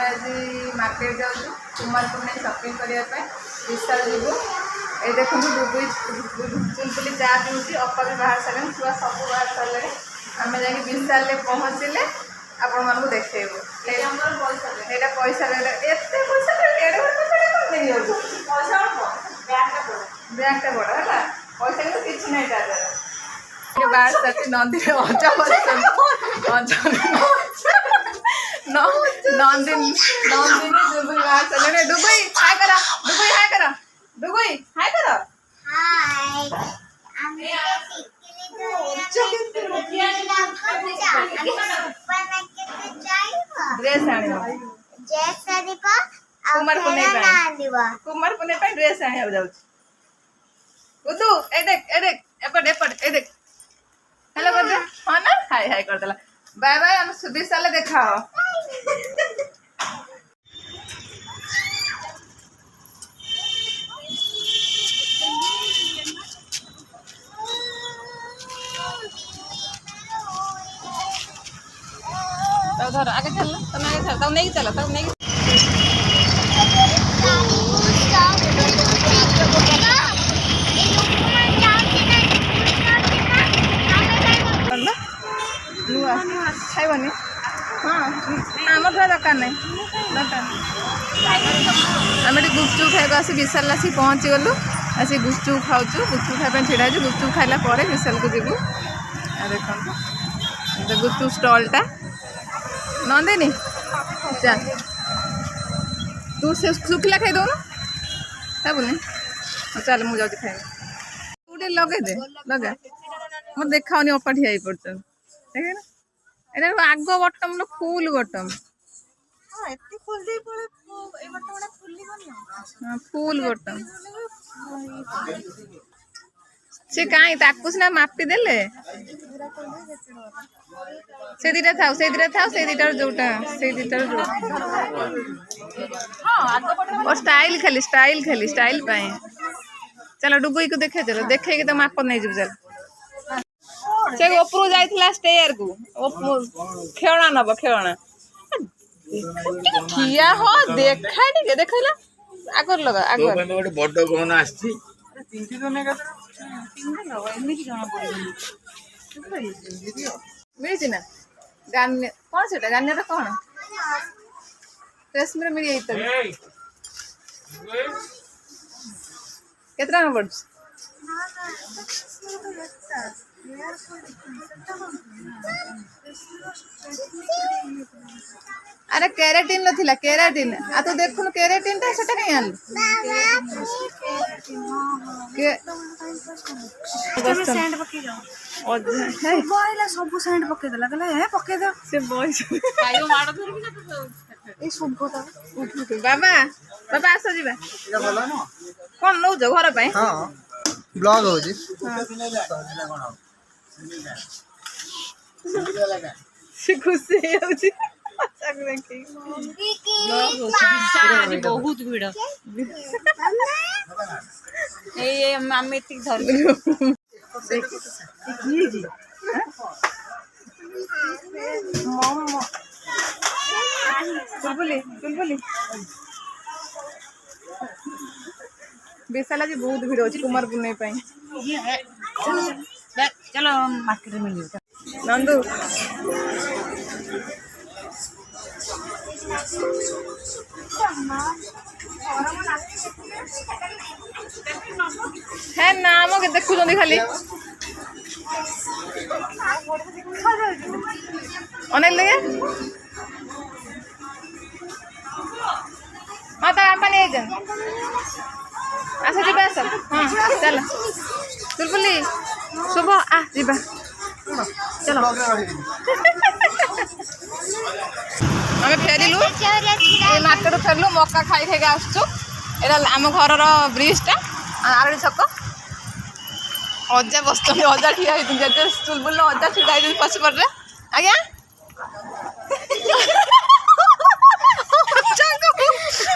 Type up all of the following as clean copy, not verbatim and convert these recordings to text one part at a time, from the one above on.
आज मार्केट जाऊँ कुमारपूर्णि शॉपिंग करने विशाल जीवु। ये देखो चुलबुली चा पीऊँगी अप्पा भी बाहर सारे छुआ सब बाहर सारे आम जा विशाल पहुँचले आपण मानक देखो यहाँ पैसा एत पैसा ब्यागटा बड़ है पैसा तो किसी ना बाहर साथी नंदी अजा नंदिनी डुबुई बाहर चले डुबुई हाय करा डुबुई हाय करा डुबुई हाय करा ड्रेस कुमारपूर्णि ड्रेस आने जाऊँ ए देख एपट एपट ए देख हेलो कर दे हाँ ना हाय हाय कर देला बाय बाय हम विशाल देखा धर आगे चल तुम आगे चल तब नहीं चलो तब नहीं खाइबनी हाँ आम दरकार नहीं आम गुपचुप खाइबा आसी विशाल आसी पहुँची गलु आसी गुपचुप खाऊँ गुपचुप खाइबा छिड़ा गुपचुप खाइला पर विशाल को जीवु देखो गुपचुप स्टॉलटा नंदिनी चल तू से सुखिला खाई दो खाबुनि चल मुझे खाई तू लगे दे लगा मत देखाओनी अप्पा ठिया पड़ता देखे ना एटा आग बटम ना फुल बटम फुल बटम से कहीं ताकू सीना मापी देले से दीटा था से दीटार जोटा से दीटार जो और स्टाइल खाली स्टाइल पाए चलो डुबुई को देखे चलो देखे कि तो माप नहीं जुब चल से ऊपर जाइथिला स्टेयर को खेलना नब खेलना किया हो देखा टिके देखला आगर लगा आगर तो बड़ बड़ कोन आछि पिंकी तो ने का पिंकी लगा एमिति जमा पड़ी मिली ना गान्य कौन से गान्य तो कौन रेशमी मिली आई तब कितना में पड़छ अरे केराटिन लो थिला केराटिन आ तो देखुन केराटिन ता सेटा नहीं आन के सेंड पके जाओ ओ बॉयला सब सेंड पके देला कहला हे पके दे से बॉय कायो मारो धरबी ना तो ए सुबोता बाबा बाबा आसो जीबा एटा भलो न कोन लो जो घर पे हां ब्लॉग हो जी से खुशी हो जी बहुत भीड़ आम धर चुलबुली विशाल आज बहुत भीड़ अच्छी कुमारपूर्णि चलो मार्केट में मिल नंदू है नाम के देखु खाली अनेक लगे हाँ तो आप नहीं आस जी हाँ चल चुलबुली शुभ आ जीवा चलो आम फेरिलु मार्केट फेरलु मक्का खाई खाई आसचु एटा आम घर ब्रिजटा आरडी छक अजा बस अजा ठिया चुलबुल अजा छिड़ा पछपटे आज्ञा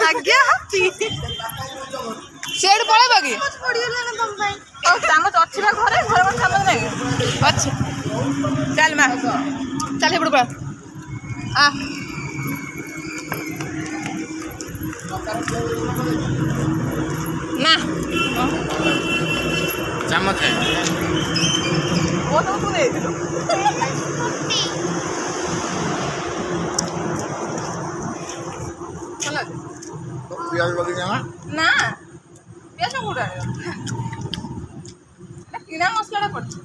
आज्ञा सेठ पड़ेगा कि चामच अच्छी घरे घर चामच नहीं अच्छे चल माँ चल पड़ आ ନା ଚାମଚ वो तो तू ନେଇଥିଲୁ ଭଲ ଅଛି? ପିଆଜ ପକେଇ ଜମା ନା ପିଆଜ କୋଉଠୁ ଆଣିବ କିଣା ମସଲାଟା ପଡିଛି